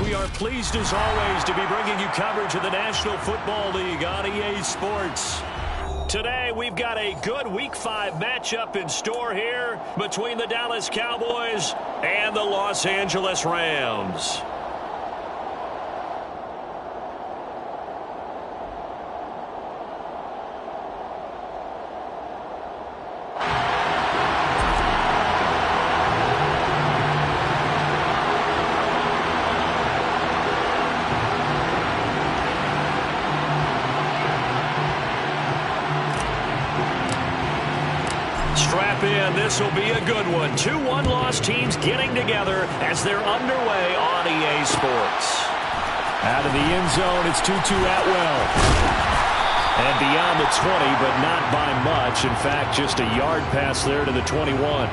We are pleased as always to be bringing you coverage of the National Football League on EA Sports. Today we've got a good Week 5 matchup in store here between the Dallas Cowboys and the Los Angeles Rams. Strap in, this will be a good one. 2 one-loss teams getting together as they're underway on EA Sports. Out of the end zone, it's Tutu Atwell. And beyond the 20, but not by much. In fact, just a yard pass there to the 21.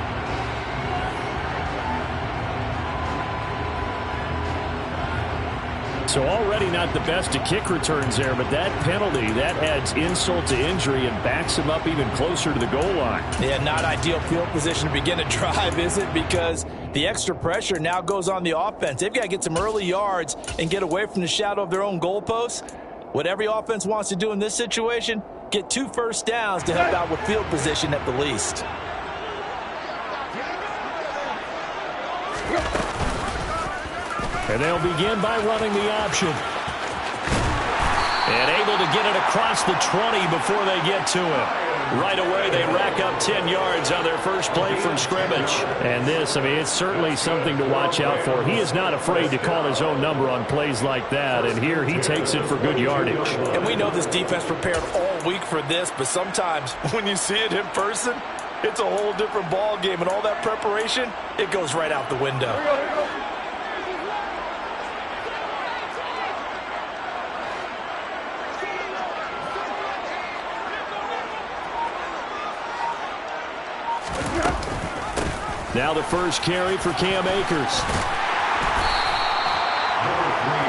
So already not the best of kick returns there, but that penalty, that adds insult to injury and backs him up even closer to the goal line. Yeah, not ideal field position to begin a drive, is it? Because the extra pressure now goes on the offense. They've got to get some early yards and get away from the shadow of their own goalposts. What every offense wants to do in this situation, get 2 first downs to help out with field position at the least. And they'll begin by running the option. And able to get it across the 20 before they get to it. Right away, they rack up 10 yards on their first play from scrimmage. And this, I mean, it's certainly something to watch out for. He is not afraid to call his own number on plays like that. And here he takes it for good yardage. And we know this defense prepared all week for this, but sometimes when you see it in person, it's a whole different ball game. And all that preparation, it goes right out the window. Now the first carry for Cam Akers.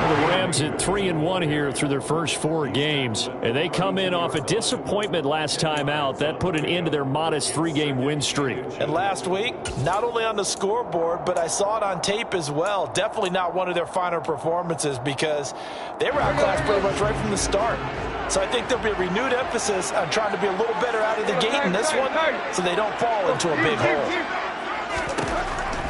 The Rams at 3-1 here through their first 4 games. And they come in off a disappointment last time out. That put an end to their modest 3-game win streak. And last week, not only on the scoreboard, but I saw it on tape as well. Definitely not one of their finer performances because they were outclassed pretty much right from the start. So I think there'll be a renewed emphasis on trying to be a little better out of the gate in this one so they don't fall into a big hole.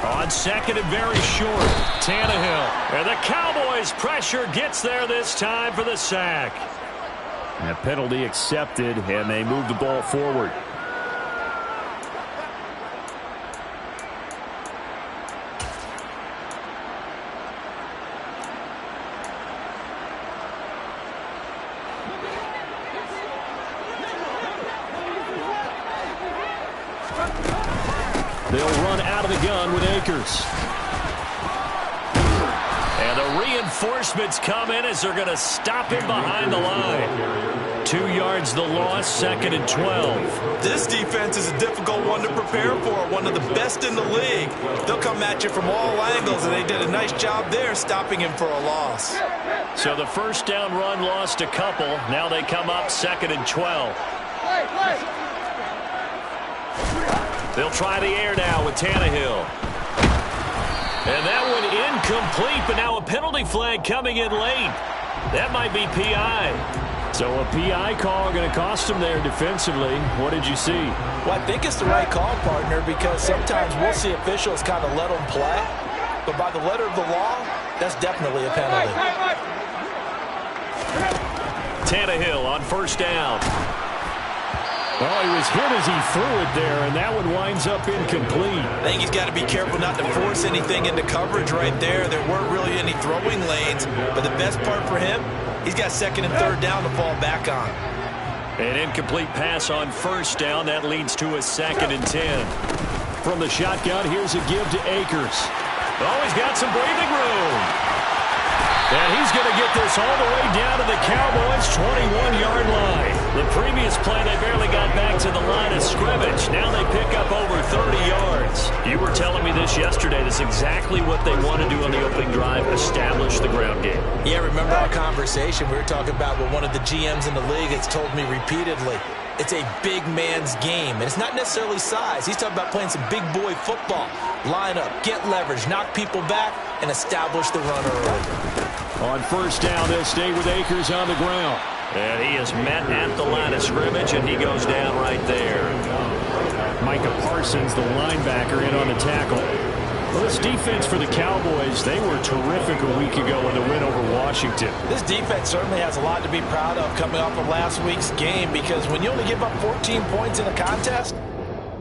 On second and very short, Tannehill. And the Cowboys' pressure gets there this time for the sack. And penalty accepted, and they move the ball forward. They'll run out of the gun with Akers. And the reinforcements come in as they're going to stop him behind the line. 2 yards the loss, 2nd and 12. This defense is a difficult one to prepare for, one of the best in the league. They'll come at you from all angles, and they did a nice job there stopping him for a loss. So the first down run lost a couple. Now they come up 2nd and 12. They'll try the air now with Tannehill. And that one incomplete, but now a penalty flag coming in late. That might be PI. So a PI call going to cost him there defensively. What did you see? Well, I think it's the right call, partner, because sometimes we'll see officials kind of let them play. But by the letter of the law, that's definitely a penalty. Tannehill on first down. Oh, he was hit as he threw it there, and that one winds up incomplete. I think he's got to be careful not to force anything into coverage right there. There weren't really any throwing lanes, but the best part for him, he's got 2nd and 3rd down to fall back on. An incomplete pass on first down. That leads to a 2nd and 10. From the shotgun, here's a give to Akers. Oh, he's got some breathing room. And he's going to get this all the way down to the Cowboys' 21-yard line. The previous play, they barely got back to the line of scrimmage. Now they pick up over 30 yards. You were telling me this yesterday. That's exactly what they want to do on the opening drive, establish the ground game. Yeah, remember our conversation? We were talking about what one of the GMs in the league has told me repeatedly. it's a big man's game. And it's not necessarily size. He's talking about playing some big boy football. Line up, get leverage, knock people back, and establish the run early. On first down, they'll stay with Akers on the ground. And he is met at the line of scrimmage, and he goes down right there. Micah Parsons, the linebacker, in on the tackle. Well, this defense for the Cowboys, they were terrific a week ago in the win over Washington. This defense certainly has a lot to be proud of coming off of last week's game, because when you only give up 14 points in a contest,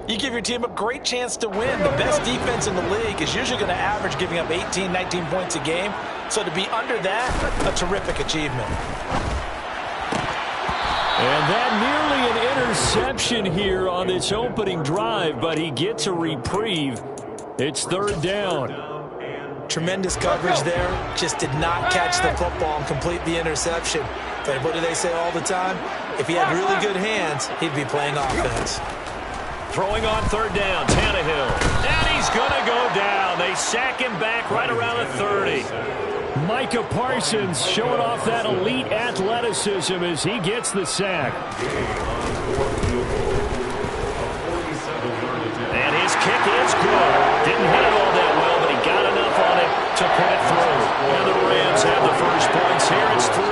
you give your team a great chance to win. The best defense in the league is usually going to average giving up 18, 19 points a game. So to be under that, a terrific achievement. And that nearly an interception here on this opening drive, but he gets a reprieve. It's third down. Tremendous coverage there. Just did not catch the football and complete the interception. But what do they say all the time? If he had really good hands, he'd be playing offense. Throwing on third down, Tannehill. And he's going to go down. They sack him back right around the 30. Micah Parsons showing off that elite athleticism as he gets the sack. And his kick is good. Didn't hit it all that well, but he got enough on it to put it through. And the Rams have the first points here. It's 3-0.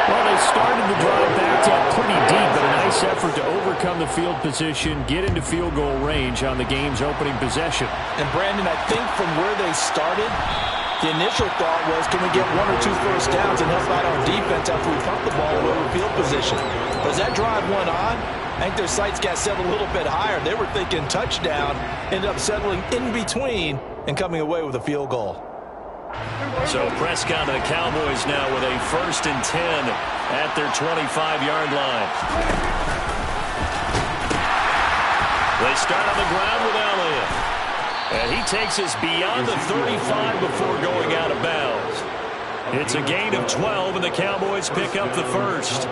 Well, they started the drive backed up pretty deep, but a nice effort to overcome the field position, get into field goal range on the game's opening possession. And, Brandon, I think from where they started, the initial thought was, can we get 1 or 2 first downs and help out our defense after we pump the ball over field position? But as that drive went on, I think their sights got set a little bit higher. They were thinking touchdown, ended up settling in between and coming away with a field goal. So Prescott and the Cowboys now with a 1st and 10 at their 25-yard line. They start on the ground with Elliott. And he takes us beyond the 35 before going out of bounds. It's a gain of 12, and the Cowboys pick up the first.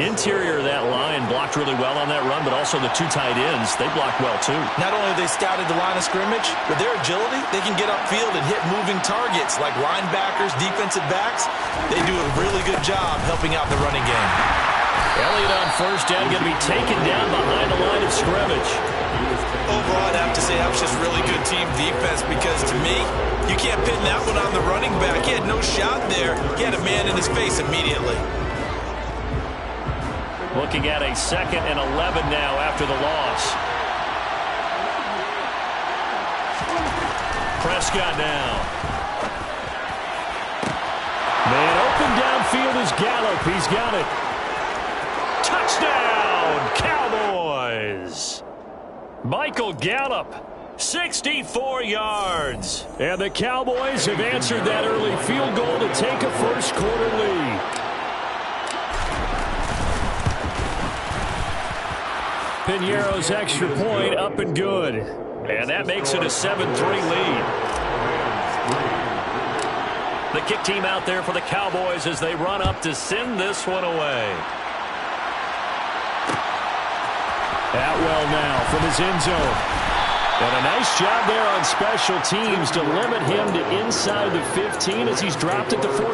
Interior of that line blocked really well on that run, but also the 2 tight ends, they blocked well too. Not only have they scouted the line of scrimmage, with their agility, they can get upfield and hit moving targets like linebackers, defensive backs. They do a really good job helping out the running game. Elliott on first down, going to be taken down behind the line of scrimmage. Overall, I'd have to say that was just really good team defense, because to me, you can't pin that one on the running back. He had no shot there. He had a man in his face immediately. Looking at a 2nd and 11 now after the loss. Prescott now. Man open downfield is Gallup. He's got it. Touchdown, Cowboys. Michael Gallup, 64 yards. And the Cowboys have answered that early field goal to take a first-quarter lead. Piñeiro's extra point up and good. And that makes it a 7-3 lead. The kick team out there for the Cowboys as they run up to send this one away. Atwell now from his end zone. And a nice job there on special teams to limit him to inside the 15 as he's dropped at the 14.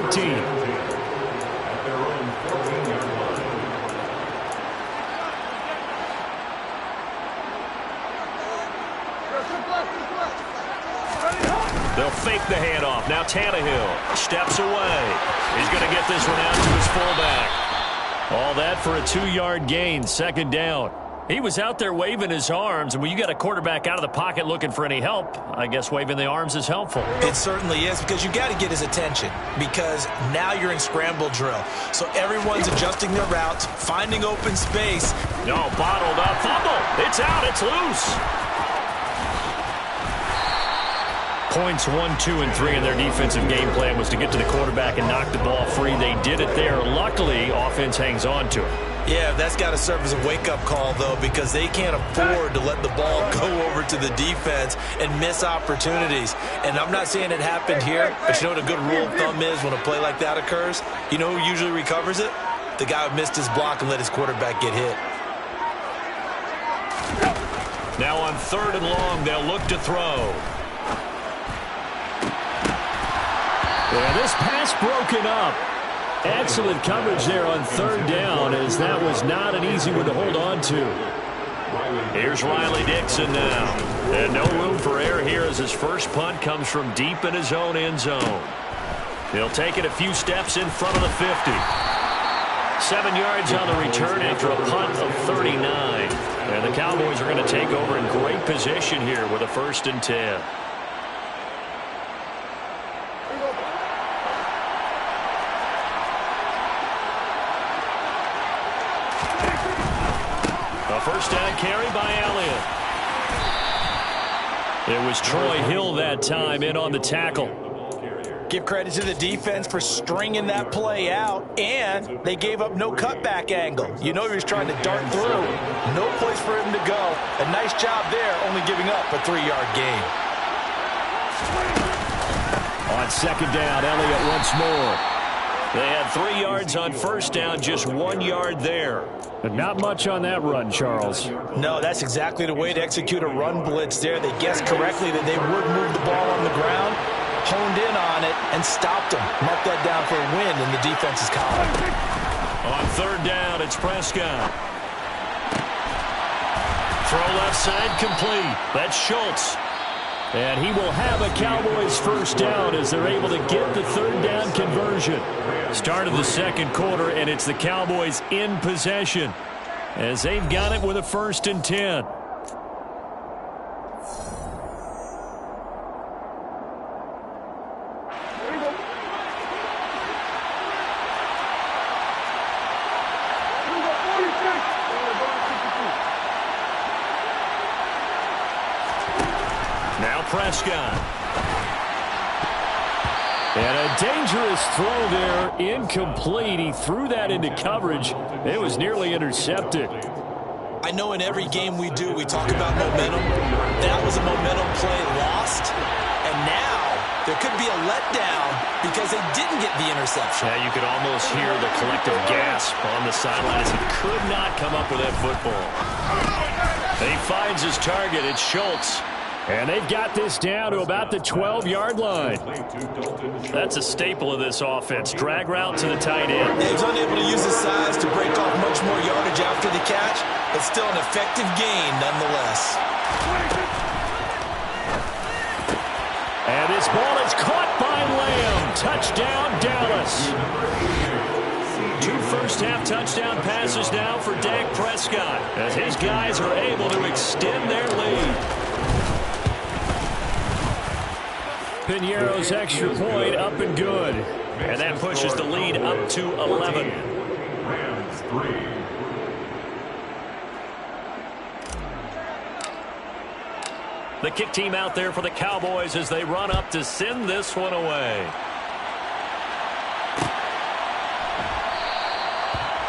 They'll fake the handoff. Now Tannehill steps away. He's going to get this one out to his fullback. All that for a 2-yard gain, 2nd down. He was out there waving his arms, and when you got a quarterback out of the pocket looking for any help, I guess waving the arms is helpful. It certainly is, because you got to get his attention, because now you're in scramble drill. So everyone's adjusting their routes, finding open space. No, bottled up. Fumble. It's out. It's loose. Points 1, 2, and 3 in their defensive game plan was to get to the quarterback and knock the ball free. They did it there. Luckily, offense hangs on to it. Yeah, that's got to serve as a wake-up call, though, because they can't afford to let the ball go over to the defense and miss opportunities. And I'm not saying it happened here, but you know what a good rule of thumb is when a play like that occurs? You know who usually recovers it? The guy who missed his block and let his quarterback get hit. Now on 3rd and long, they'll look to throw. Yeah, this pass broken up. Excellent coverage there on third down, as that was not an easy one to hold on to. Here's Riley Dixon now. And no room for error here as his first punt comes from deep in his own end zone. He'll take it a few steps in front of the 50. 7 yards on the return after a punt of 39. And the Cowboys are going to take over in great position here with a 1st and 10. A first down carry by Elliott. It was Troy Hill that time in on the tackle. Give credit to the defense for stringing that play out, and they gave up no cutback angle. You know he was trying to dart through. No place for him to go. A nice job there, only giving up a 3-yard gain. On second down, Elliott once more. They had 3 yards on first down, just 1 yard there. But not much on that run, Charles. No, that's exactly the way to execute a run blitz there. They guessed correctly that they would move the ball on the ground, honed in on it, and stopped them. Mark that down for a win in the defense's column. On third down, it's Prescott. Throw left side complete. That's Schultz. And he will have a Cowboys first down as they're able to get the third down conversion. Start of the second quarter, and it's the Cowboys in possession as they've got it with a 1st and 10. Now Prescott. And a dangerous throw there, incomplete. He threw that into coverage. It was nearly intercepted. I know in every game we do, we talk about momentum. That was a momentum play lost. And now there could be a letdown because they didn't get the interception. Yeah, you could almost hear the collective gasp on the sideline as he could not come up with that football. And he finds his target. It's Schultz. And they've got this down to about the 12-yard line. That's a staple of this offense. Drag route to the tight end. He was unable to use his size to break off much more yardage after the catch, but still an effective gain nonetheless. And this ball is caught by Lamb. Touchdown, Dallas. 2 first-half touchdown passes now for Dak Prescott as his guys are able to extend their lead. Piñeiro's extra point up and good. And that pushes the lead up to 11. The kick team out there for the Cowboys as they run up to send this one away.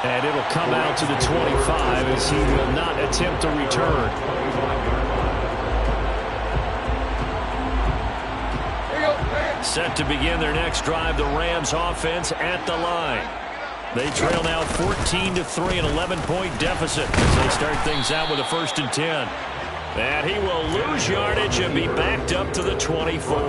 And it'll come out to the 25 as he will not attempt a return. Set to begin their next drive, the Rams offense at the line. They trail now 14-3, an 11-point deficit as they start things out with a 1st and 10. And he will lose yardage and be backed up to the 24.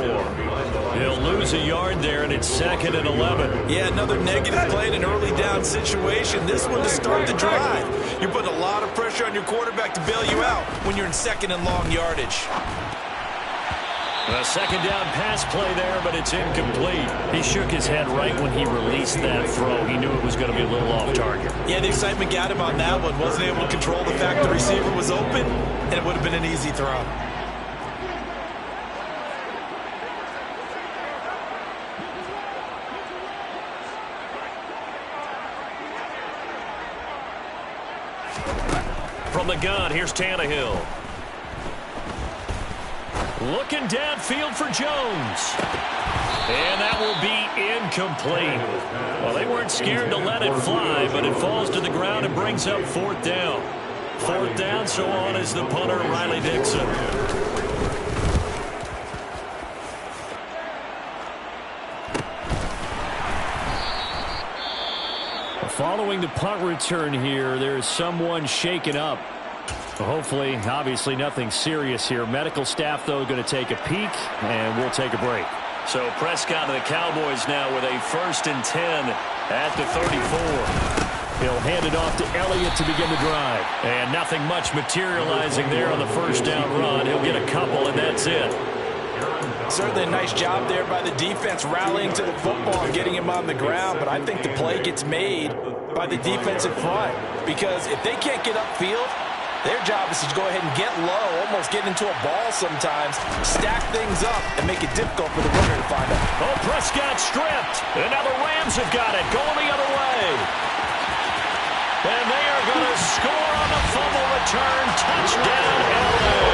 He'll lose a yard there, and it's 2nd and 11. Yeah, another negative play in an early down situation. This one to start the drive. You're putting a lot of pressure on your quarterback to bail you out when you're in 2nd and long yardage. A 2nd down pass play there, but it's incomplete. He shook his head right when he released that throw. He knew it was going to be a little off target. Yeah, the excitement got him on that one. Wasn't able to control the fact the receiver was open, and it would have been an easy throw. From the gun, here's Tannehill. Looking downfield for Jones. And that will be incomplete. Well, they weren't scared to let it fly, but it falls to the ground and brings up 4th down. 4th down, so on is the punter, Riley Dixon. Following the punt return here, there is someone shaken up. Hopefully, obviously nothing serious here. Medical staff, though, going to take a peek, and we'll take a break. So Prescott and the Cowboys now with a 1st and 10 at the 34. He'll hand it off to Elliott to begin the drive. And nothing much materializing there on the first down run. He'll get a couple, and that's it. Certainly a nice job there by the defense rallying to the football and getting him on the ground. But I think the play gets made by the defensive front. Because if they can't get upfield, their job is to go ahead and get low, almost get into a ball sometimes, stack things up, and make it difficult for the runner to find them. Oh, Prescott stripped. And now the Rams have got it, going the other way. And they are going to score on the fumble return. Touchdown, LA.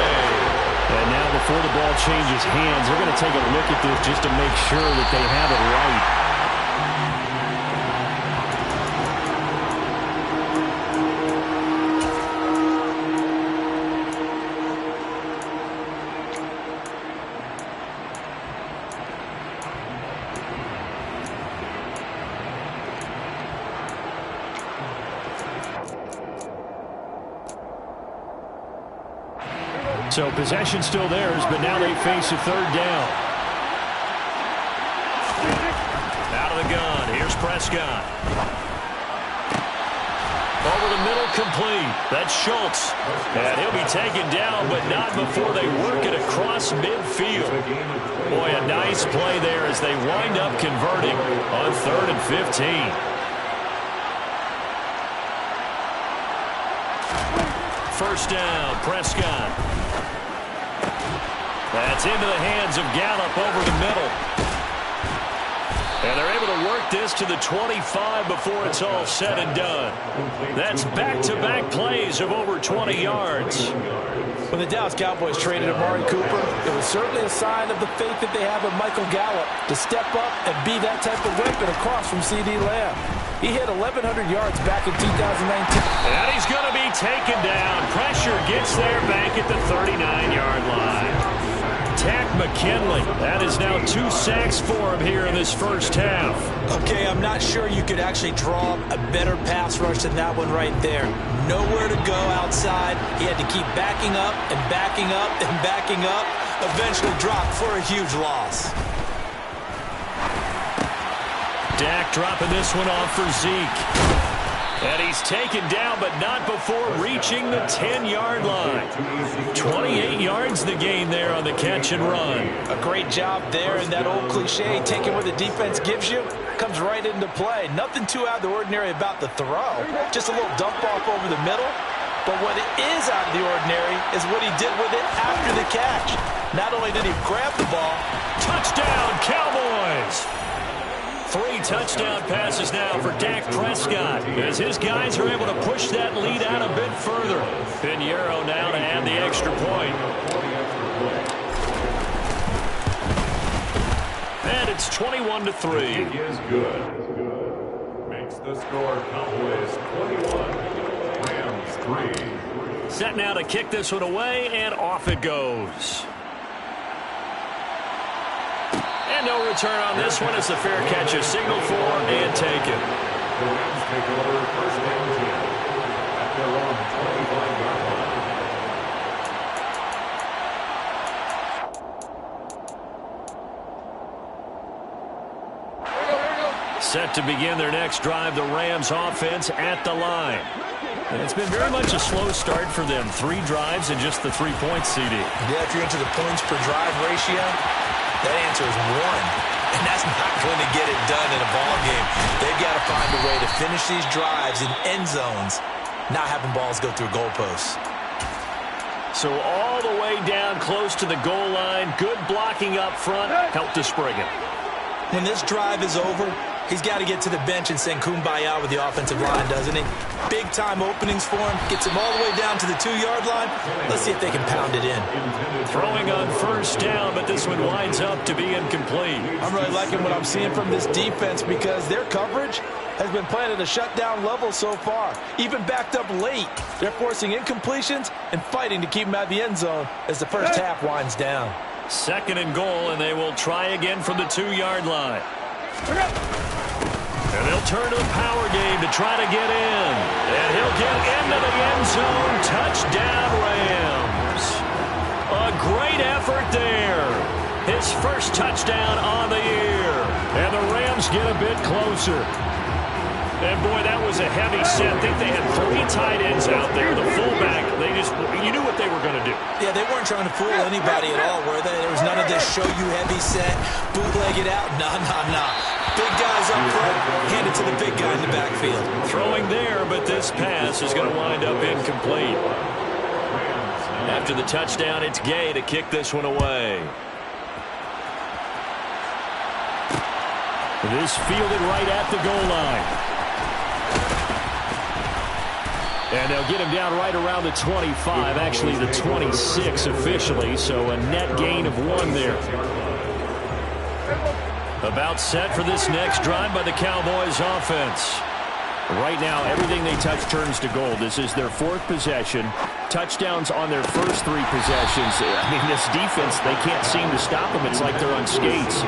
And now before the ball changes hands, they're going to take a look at this just to make sure that they have it right. So possession still theirs, but now they face a third down. Out of the gun, here's Prescott. Over the middle, complete. That's Schultz. And he'll be taken down, but not before they work it across midfield. Boy, a nice play there as they wind up converting on 3rd and 15. First down, Prescott. That's into the hands of Gallup over the middle. And they're able to work this to the 25 before it's all said and done. That's back-to-back plays of over 20 yards. When the Dallas Cowboys traded Amari Cooper, it was certainly a sign of the faith that they have in Michael Gallup to step up and be that type of weapon across from C.D. Lamb. He hit 1,100 yards back in 2019. And he's going to be taken down. Pressure gets there back at the 39-yard line. Takk McKinley. That is now 2 sacks for him here in this first half. Okay, I'm not sure you could actually draw a better pass rush than that one right there. Nowhere to go outside. He had to keep backing up and backing up and backing up. Eventually dropped for a huge loss. Dak dropping this one off for Zeke. And he's taken down, but not before reaching the 10-yard line. 28 yards the gain there on the catch and run. A great job there, and that old cliche, taking what the defense gives you, comes right into play. Nothing too out of the ordinary about the throw. Just a little dump off over the middle. But what is out of the ordinary is what he did with it after the catch. Not only did he grab the ball. Touchdown, Cowboys! 3 touchdown passes now for Dak Prescott as his guys are able to push that lead out a bit further. Pinheiro now to add the extra point. And it's 21-3. He is good. Makes the score Cowboys 21, Rams 3. Set now to kick this one away, and off it goes. And no return on this one as the fair catch is signaled for and taken. The Rams take over first and 10 at their own 25-yard line. Set to begin their next drive, the Rams offense at the line. And it's been very much a slow start for them. 3 drives and just the 3 points, CD. Yeah, if you're into the points per drive ratio, that answer is 1. And that's not going to get it done in a ball game. They've got to find a way to finish these drives in end zones, not having balls go through goalposts. So all the way down close to the goal line. Good blocking up front. Helped to spring it. When this drive is over, he's got to get to the bench and sing kumbaya with the offensive line, doesn't he? Big-time openings for him. Gets him all the way down to the 2-yard line. Let's see if they can pound it in. Throwing on first down, but this one winds up to be incomplete. I'm really liking what I'm seeing from this defense because their coverage has been playing at a shutdown level so far. Even backed up late, they're forcing incompletions and fighting to keep them out of the end zone as the first half winds down. 2nd and goal, and they will try again from the 2-yard line. And they'll turn to the power game to try to get in. And he'll get into the end zone. Touchdown, Rams. A great effort there. His first touchdown on the year. And the Rams get a bit closer. And, boy, that was a heavy set. I think they had 3 tight ends out there. The fullback, you knew what they were going to do. Yeah, they weren't trying to fool anybody at all, were they? There was none of this show-you-heavy set, bootleg it out. Nah. Big guys up front, hand it to the big guy in the backfield. Throwing there, but this pass is going to wind up incomplete. After the touchdown, it's Gay to kick this one away. This fielded right at the goal line. And they'll get him down right around the 25, actually the 26 officially, so a net gain of 1 there. About set for this next drive by the Cowboys offense. Right now, everything they touch turns to gold. This is their 4th possession. Touchdowns on their first 3 possessions. I mean, this defense, they can't seem to stop them. It's like they're on skates.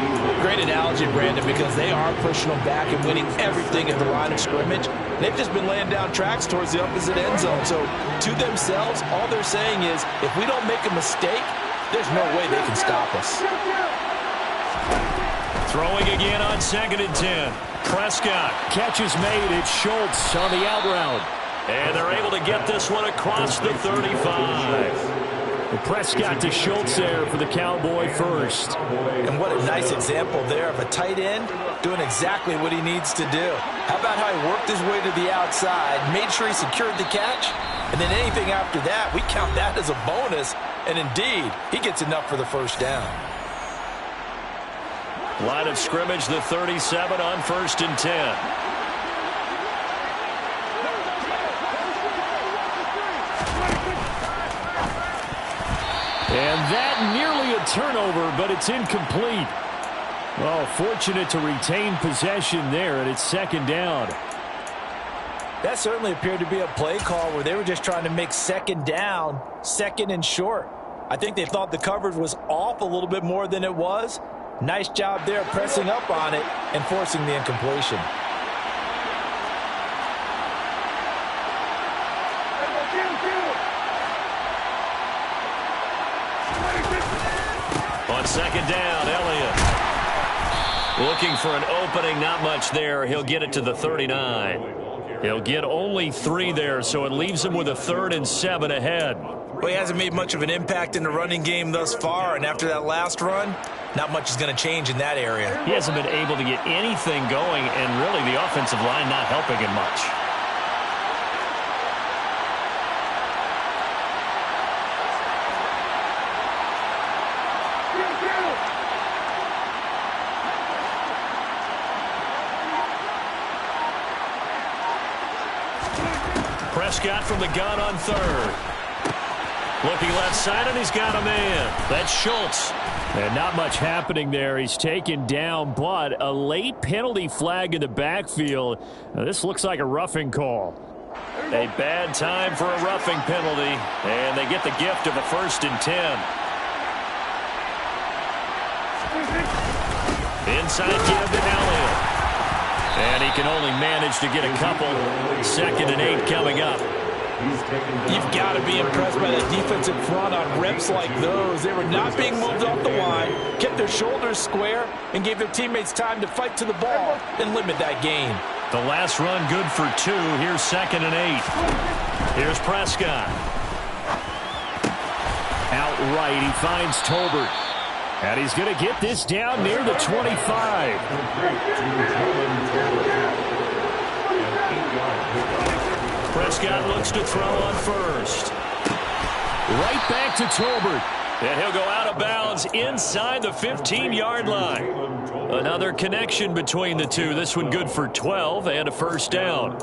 Great analogy, Brandon, because they are pushing them back and winning everything at the line of scrimmage. They've just been laying down tracks towards the opposite end zone. So, to themselves, all they're saying is, if we don't make a mistake, there's no way they can stop us. Throwing again on 2nd and 10. Prescott. Catch is made. It's Schultz on the out route. And they're able to get this one across the 35. Prescott to Schultz there for the Cowboy first. And what a nice example there of a tight end doing exactly what he needs to do. How about how he worked his way to the outside, made sure he secured the catch, and then anything after that, we count that as a bonus. And indeed, he gets enough for the first down. Line of scrimmage, the 37 on 1st and 10. And that nearly a turnover, but it's incomplete. Well, fortunate to retain possession there, and it's 2nd down. That certainly appeared to be a play call where they were just trying to make 2nd down, 2nd and short. I think they thought the coverage was off a little bit more than it was. Nice job there pressing up on it and forcing the incompletion. On 2nd down, Elliott. Looking for an opening, not much there. He'll get it to the 39. He'll get only 3 there, so it leaves him with a 3rd and 7 ahead. Well, he hasn't made much of an impact in the running game thus far, and after that last run, not much is going to change in that area. He hasn't been able to get anything going, and really the offensive line not helping him much. Prescott from the gun on 3rd. Looking left side, and he's got a man. That's Schultz. And not much happening there. He's taken down, but a late penalty flag in the backfield. Now, this looks like a roughing call. A bad time for a roughing penalty, and they get the gift of a 1st and 10. Inside give to Elliott. And he can only manage to get a couple. 2nd and 8 coming up. You've got to be impressed by the defensive front on reps like those. They were not being moved off the line, kept their shoulders square, and gave their teammates time to fight to the ball and limit that gain. The last run good for 2. Here's 2nd and 8. Here's Prescott. Outright, he finds Tolbert. And he's going to get this down near the 25. Prescott looks to throw on 1st. Right back to Tolbert. And he'll go out of bounds inside the 15-yard line. Another connection between the two. This one good for 12 and a 1st down.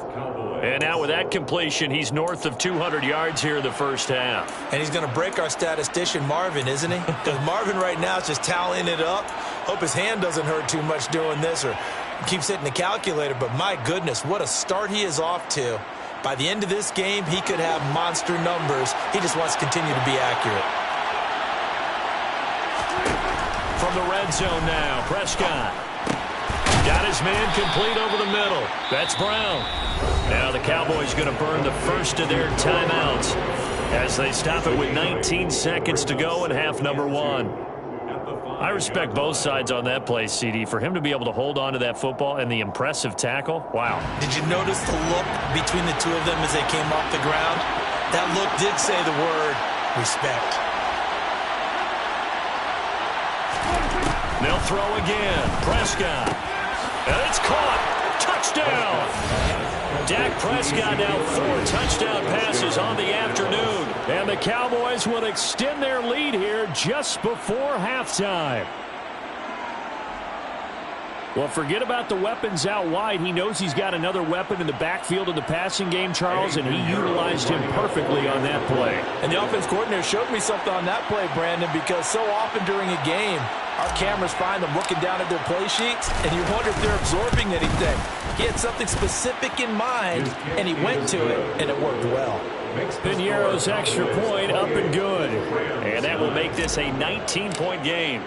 And now with that completion, he's north of 200 yards here in the first half. And he's going to break our statistician Marvin, isn't he? Because Marvin right now is just tallying it up. Hope his hand doesn't hurt too much doing this or keeps hitting the calculator. But my goodness, what a start he is off to. By the end of this game, he could have monster numbers. He just wants to continue to be accurate. From the red zone now, Prescott. Got his man complete over the middle. That's Brown. Now the Cowboys going to burn the first of their timeouts as they stop it with 19 seconds to go in half number 1. I respect both sides on that play, CD. For him to be able to hold on to that football and the impressive tackle, wow. Did you notice the look between the two of them as they came off the ground? That look did say the word respect. They'll throw again. Prescott. And it's caught. Touchdown. Dak Prescott now 4 touchdown passes on the afternoon. And the Cowboys will extend their lead here just before halftime. Well, forget about the weapons out wide. He knows he's got another weapon in the backfield of the passing game, Charles, and he utilized him perfectly on that play. And the offense coordinator showed me something on that play, Brandon, because so often during a game, our cameras find them looking down at their play sheets, and you wonder if they're absorbing anything. He had something specific in mind, and he went to it, and it worked well. Piñeiro's extra point up and good. And that will make this a 19-point game.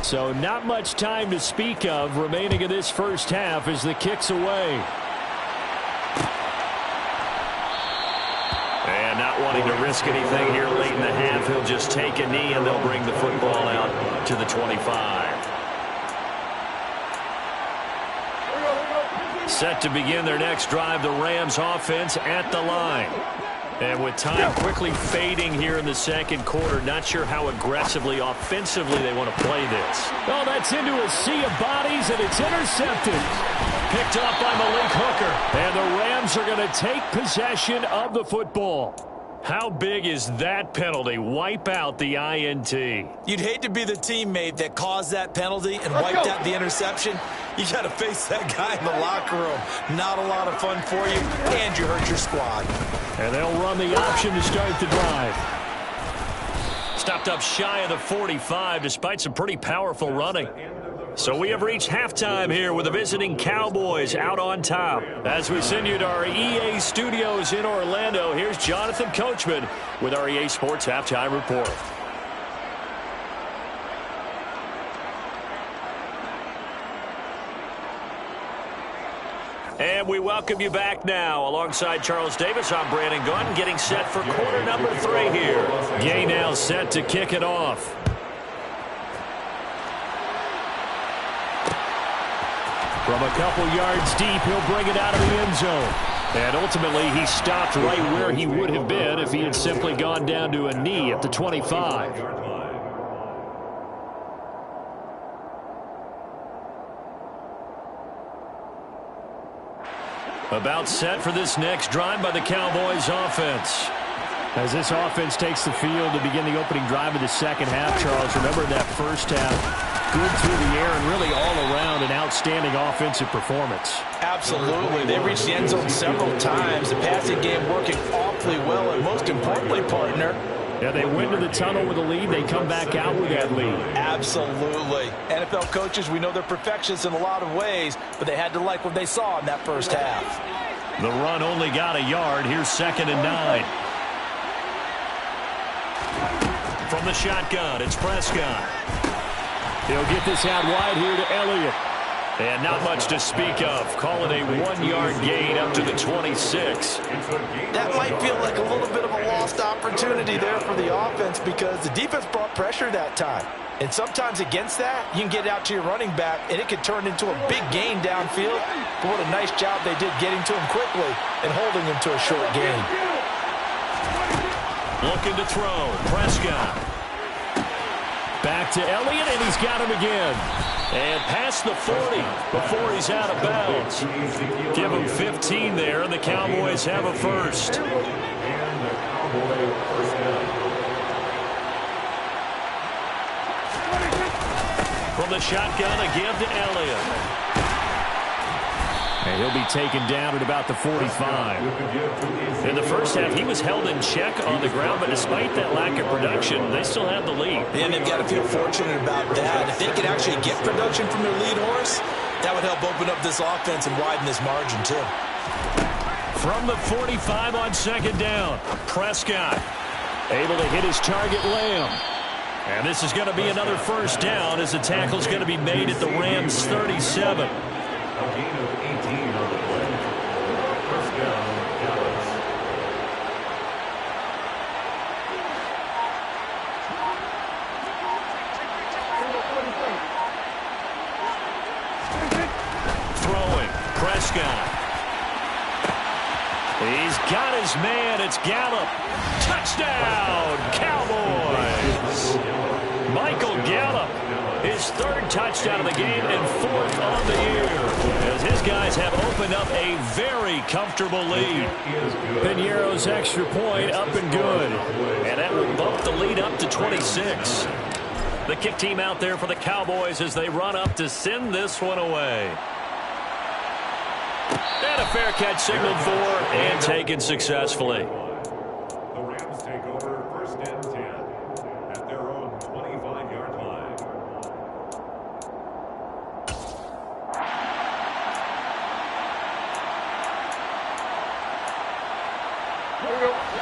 So not much time to speak of remaining in this first half as the kick's away. And not wanting to risk anything here late in the half, he'll just take a knee and they'll bring the football out to the 25. Set to begin their next drive, the Rams offense at the line. And with time quickly fading here in the second quarter, not sure how aggressively, offensively they want to play this. Oh, that's into a sea of bodies, and it's intercepted. Picked up by Malik Hooker. And the Rams are going to take possession of the football. How big is that penalty? Wipe out the INT. You'd hate to be the teammate that caused that penalty and wiped out the interception. You got to face that guy in the locker room. Not a lot of fun for you, and you hurt your squad. And they'll run the option to start the drive. Stopped up shy of the 45 despite some pretty powerful running. So we have reached halftime here with the visiting Cowboys out on top. As we send you to our EA studios in Orlando, here's Jonathan Coachman with our EA Sports Halftime Report. And we welcome you back now. Alongside Charles Davis, I'm Brandon Gunn, getting set for quarter number 3 here. Gay now set to kick it off. From a couple yards deep, he'll bring it out of the end zone. And ultimately, he stopped right where he would have been if he had simply gone down to a knee at the 25. About set for this next drive by the Cowboys offense. As this offense takes the field to begin the opening drive of the second half, Charles, remember that first half, good through the air and really all around an outstanding offensive performance. Absolutely. They reached the end zone several times. The passing game working awfully well, and most importantly, partner, yeah, they went to the tunnel with a lead. They come back out with that lead. Absolutely. NFL coaches, we know they're perfectionists in a lot of ways, but they had to like what they saw in that first half. The run only got a yard. Here's 2nd and 9. From the shotgun, it's Prescott. He'll get this out wide here to Elliott. And not much to speak of. Call it a 1-yard gain up to the 26. That might feel like a little bit of a lost opportunity there for the offense because the defense brought pressure that time. And sometimes against that, you can get out to your running back, and it could turn into a big gain downfield. But what a nice job they did getting to him quickly and holding him to a short gain. Looking to throw. Prescott. Back to Elliott, and he's got him again. And past the 40 before he's out of bounds. Give him 15 there, and the Cowboys have a first. From the shotgun, a give to Elliott. And he'll be taken down at about the 45. In the first half, he was held in check on the ground, but despite that lack of production, they still have the lead. And they've got to feel fortunate about that. If they could actually get production from their lead horse, that would help open up this offense and widen this margin, too. From the 45 on 2nd down, Prescott able to hit his target, Lamb. And this is going to be another first down as the tackle's going to be made at the Rams' 37. A gain of 18 on the play. First down, Dallas. Prescott. He's got his man. It's Gallup. Touchdown, Cowboys. Michael Gallup, his third touchdown of the game and fourth on the year, as his guys have opened up a very comfortable lead. Piñeiro's extra point up and good, and that will bump the lead up to 26. The kick team out there for the Cowboys as they run up to send this one away. And a fair catch signaled for and taken successfully. The Rams take over 1st and 10 at their own 25-yard line.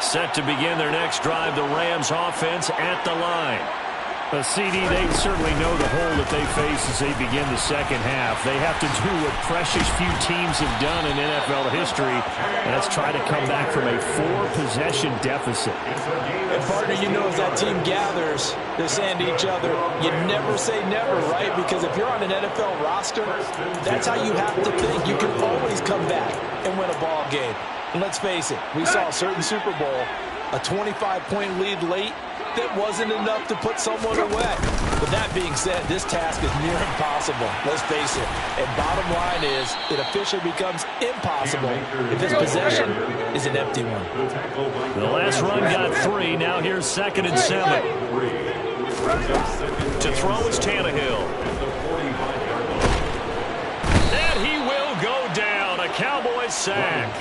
Set to begin their next drive, the Rams offense at the line. CD, they certainly know the hole that they face as they begin the second half. They have to do what precious few teams have done in NFL history, and that's try to come back from a 4-possession deficit. And partner, you know, as that team gathers, they're saying to each other, you never say never, right? Because if you're on an NFL roster, that's how you have to think. You can always come back and win a ball game. And let's face it, we saw a certain Super Bowl, a 25-point lead late, that wasn't enough to put someone away. But that being said, this task is near impossible. Let's face it. And bottom line is, it officially becomes impossible if this possession is an empty one. The last run got 3. Now here's 2nd and 7. To throw is Tannehill. And he will go down. A Cowboys sack.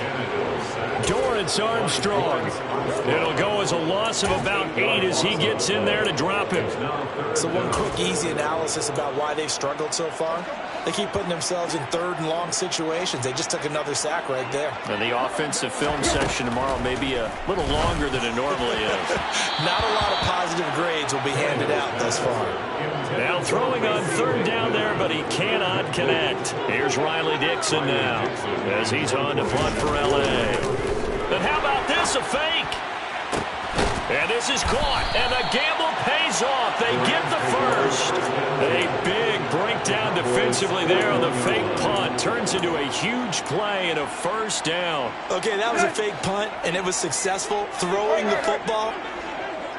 Dorrance Armstrong. It'll go as a loss of about 8 as he gets in there to drop him. So one quick, easy analysis about why they've struggled so far. They keep putting themselves in 3rd and long situations. They just took another sack right there. And the offensive film session tomorrow may be a little longer than it normally is. Not a lot of positive grades will be handed out thus far. Now throwing on 3rd down there, but he cannot connect. Here's Riley Dixon now as he's on to punt for L.A. And how about this, a fake? And this is caught, and the gamble pays off. They get the first. A big breakdown defensively there on the fake punt. Turns into a huge play and a 1st down. Okay, that was a fake punt, and it was successful throwing the football.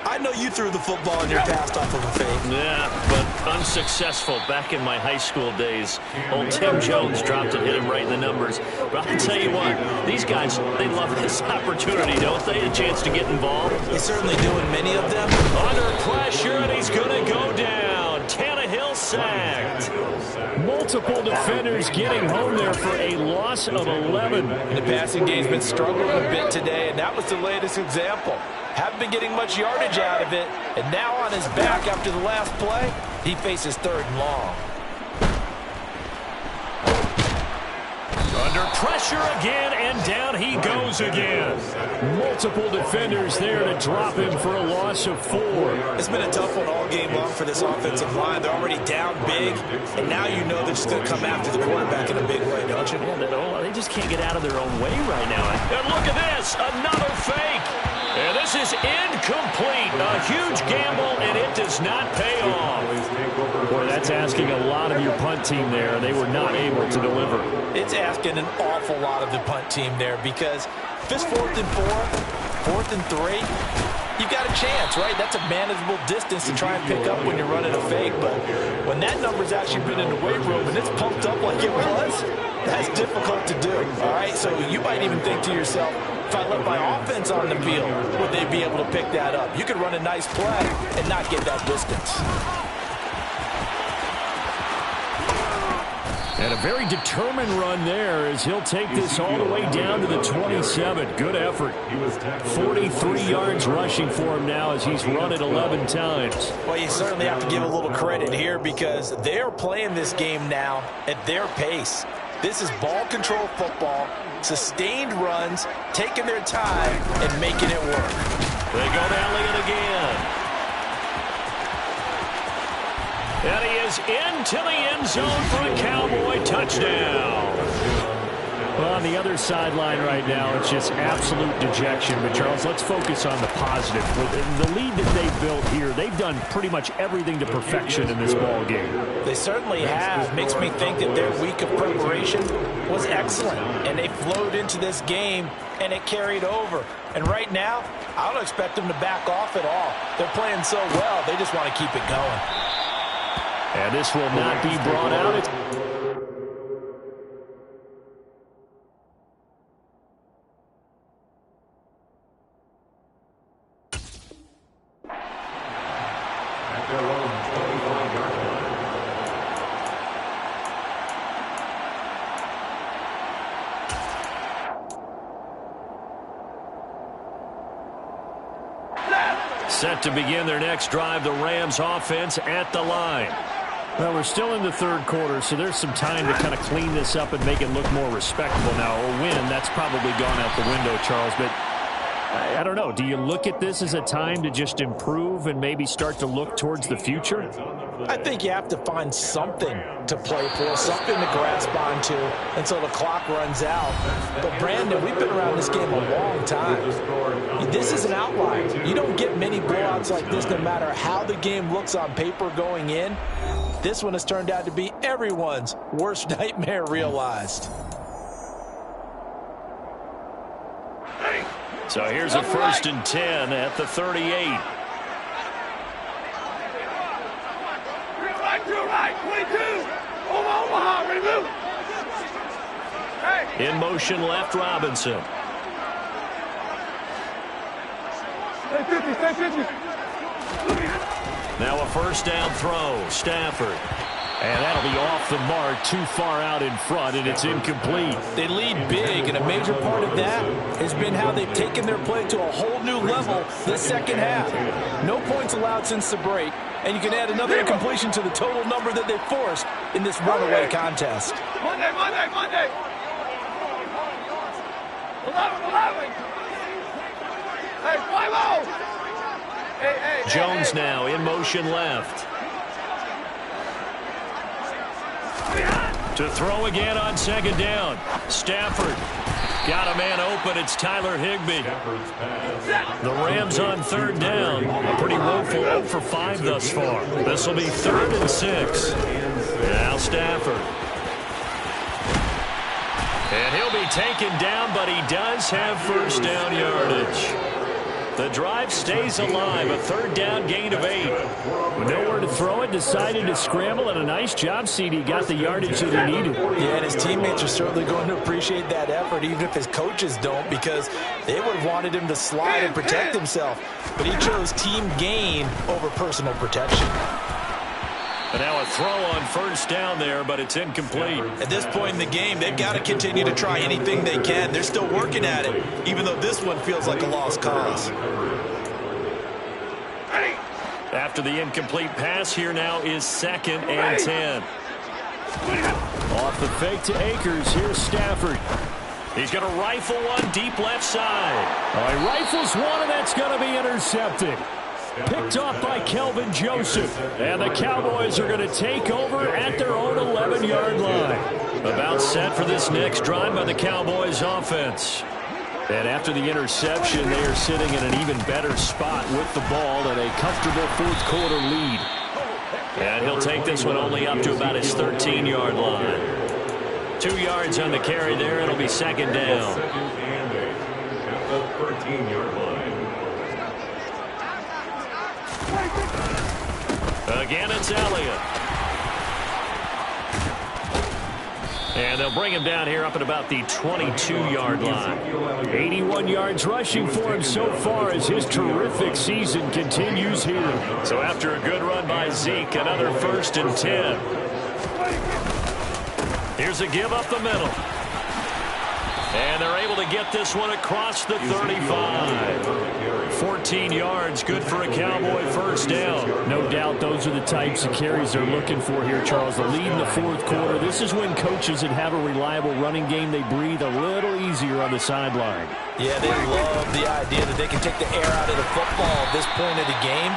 I know you threw the football in your past off of a fake. Yeah, but unsuccessful back in my high school days. Old Tim Jones dropped it, hit him right in the numbers. But I'll tell you what, these guys, they love this opportunity, don't they? A chance to get involved. They certainly do, and many of them. Under pressure, and he's going to go down. Tannehill sacked. Multiple defenders getting home there for a loss of 11. And the passing game's been struggling a bit today, and that was the latest example. Haven't been getting much yardage out of it, and now on his back after the last play, he faces 3rd and long. Under pressure again, and down he goes again. Multiple defenders there to drop him for a loss of 4. It's been a tough one all game long for this offensive line. They're already down big, and now you know they're just going to come after the quarterback in a big way, don't you? Yeah, they just can't get out of their own way right now. And look at this, another fake. And this is incomplete. A huge gamble, and it does not pay off. Boy, that's asking a lot of your punt team there. They were not able to deliver. It's asking an awful lot of the punt team there because if it's 4th and 4, 4th and 3, you've got a chance, right? That's a manageable distance to try and pick up when you're running a fake. But when that number's actually been in the weight room and it's pumped up like it was, that's difficult to do, all right? So you might even think to yourself, if I let my offense on the field, would they be able to pick that up? You could run a nice play and not get that distance. And a very determined run there as he'll take this all the way down to the 27. Good effort. 43 yards rushing for him now as he's run it 11 times. Well, you certainly have to give a little credit here because they're playing this game now at their pace. This is ball control football, sustained runs, taking their time, and making it work. They go to Elliott again. And he is into the end zone for a Cowboy touchdown. Well, on the other sideline right now, it's just absolute dejection. But, Charles, let's focus on the positive. The lead that they've built here, they've done pretty much everything to perfection in this ball game. They certainly have. Makes me think that their week of preparation was excellent. And they flowed into this game, and it carried over. And right now, I don't expect them to back off at all. They're playing so well, they just want to keep it going. And this will not be brought out. Set to begin their next drive, the Rams offense at the line. Well, we're still in the third quarter, so there's some time to kind of clean this up and make it look more respectable. Now, a win, that's probably gone out the window, Charles, but I don't know. Do you look at this as a time to just improve and maybe start to look towards the future? I think you have to find something to play for, something to grasp onto until the clock runs out. But, Brandon, we've been around this game a long time. This is an outlier. You don't get many blowouts like this no matter how the game looks on paper going in. This one has turned out to be everyone's worst nightmare realized. So here's a 1st and 10 at the 38. In motion left, Robinson. Now a 1st down throw, Stafford. And that'll be off the mark, too far out in front, and it's incomplete. They lead big, and a major part of that has been how they've taken their play to a whole new level this second half. No points allowed since the break, and you can add another incompletion to the total number that they forced in this runaway contest. Monday. 11. Hey, 5-0. Hey. Jones now in motion left. To throw again on 2nd down. Stafford got a man open. It's Tyler Higbee. The Rams on 3rd down. A pretty woeful 0 for 5 thus far. This will be 3rd and 6. Now Stafford. And he'll be taken down, but he does have 1st down yardage. The drive stays alive, a 3rd down gain of 8. With nowhere to throw it, decided to scramble, and a nice job, CD. Got the yardage that he needed. Yeah, and his teammates are certainly going to appreciate that effort, even if his coaches don't, because they would have wanted him to slide and protect himself. But he chose team gain over personal protection. And now a throw on 1st down there, but it's incomplete. At this point in the game, they've got to continue to try anything they can. They're still working at it, even though this one feels like a lost cause. After the incomplete pass, here now is 2nd and 10. Off the fake to Akers. Here's Stafford. He's going to rifle one deep left side. He rifles one, and that's going to be intercepted. Picked off by Kelvin Joseph. And the Cowboys are going to take over at their own 11-yard line. About set for this next drive by the Cowboys offense. And after the interception, they are sitting in an even better spot with the ball and a comfortable 4th quarter lead. And he'll take this one only up to about his 13-yard line. 2 yards on the carry there. It'll be 2nd down. At the 13-yard line. Again, it's Elliott. And they'll bring him down here up at about the 22-yard line. 81 yards rushing for him so far as his terrific season continues here. So after a good run by Zeke, another 1st and 10. Here's a give up the middle. And they're able to get this one across the 35. 14 yards, good for a Cowboy 1st down. No doubt those are the types of carries they're looking for here, Charles. The lead in the 4th quarter. This is when coaches that have a reliable running game, they breathe a little easier on the sideline. Yeah, they love the idea that they can take the air out of the football at this point of the game.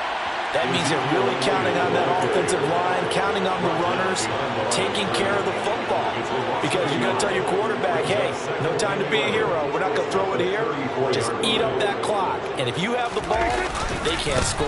That means they're really counting on that offensive line, counting on the runners, taking care of the football. Because you're going to tell your quarterback, hey, No time to be a hero. We're not going to throw it here. Just eat up that clock. And if you have the ball, they can't score.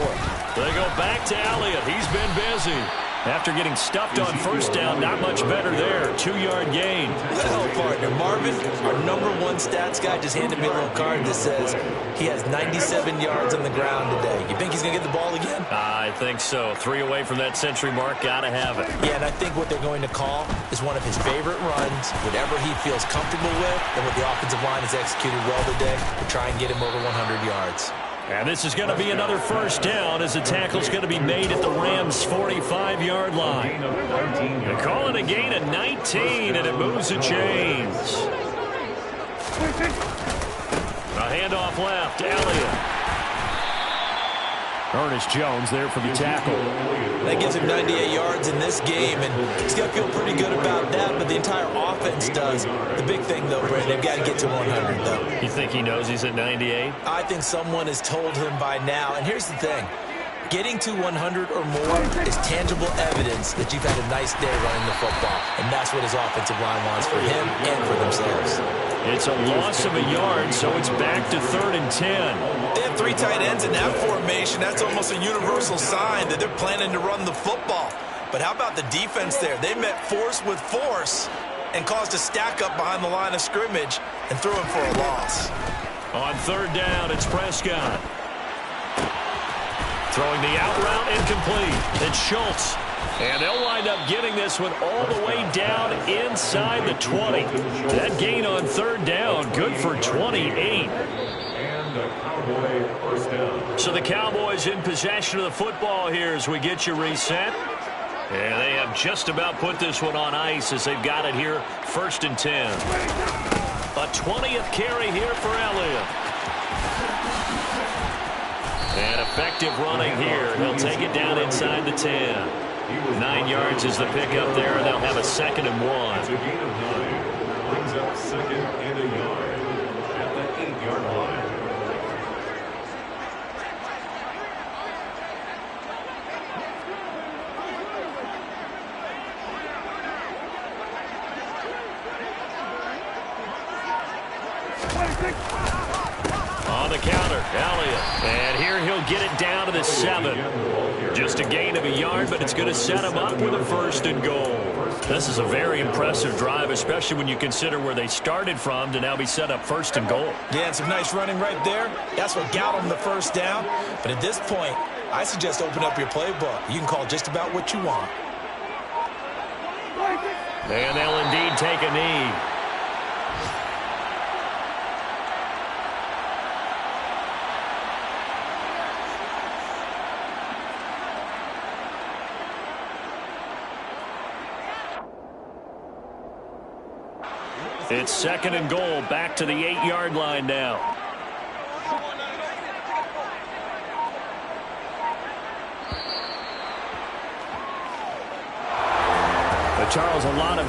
They go back to Elliott. He's been busy. After getting stuffed on first down, not much better there. 2-yard gain. Good help, partner. Marvin, our #1 stats guy, just handed me a little card that says he has 97 yards on the ground today. You think he's going to get the ball again? I think so. 3 away from that century mark. Got to have it. Yeah, and I think what they're going to call is one of his favorite runs, whatever he feels comfortable with, and what the offensive line has executed well today to try and get him over 100 yards. And this is going to be another first down as the tackle's going to be made at the Rams' 45-yard line. They call it a gain of 19, and it moves the chains. A handoff left, Elliott. Ernest Jones there for the tackle. That gives him 98 yards in this game, and he's got to feel pretty good about that, but the entire offense does. The big thing, though, Brandon, they've got to get to 100, though. You think he knows he's at 98? I think someone has told him by now, and here's the thing. Getting to 100 or more is tangible evidence that you've had a nice day running the football, and that's what his offensive line wants for him and for themselves. It's a loss of a yard, so it's back to 3rd and 10. They have 3 tight ends in that formation. That's almost a universal sign that they're planning to run the football. But how about the defense there? They met force with force and caused a stack up behind the line of scrimmage and threw him for a loss. On 3rd down, it's Prescott. Throwing the out route incomplete. It's Schultz. And they'll wind up getting this one all the way down inside the 20. That gain on 3rd down, good for 28. And the Cowboy first down. So the Cowboys in possession of the football here as we get you reset. And they have just about put this one on ice as they've got it here, 1st and 10. A 20th carry here for Elliott. And effective running here. He'll take it down inside the 10. 9 yards is the pickup there, and they'll have a 2nd and 1. It's a gain of 9. Brings up 2nd and a yard at the 8-yard line. On the counter, Elliott. And here he'll get it down to the 7. Just a gain of a yard, but it's going to set him up with a 1st and goal. This is a very impressive drive, especially when you consider where they started from to now be set up 1st and goal. Yeah, and some nice running right there. That's what got them the 1st down. But at this point, I suggest open up your playbook. You can call just about what you want. And they'll indeed take a knee. It's 2nd and goal, back to the 8-yard line now. But Charles, a lot of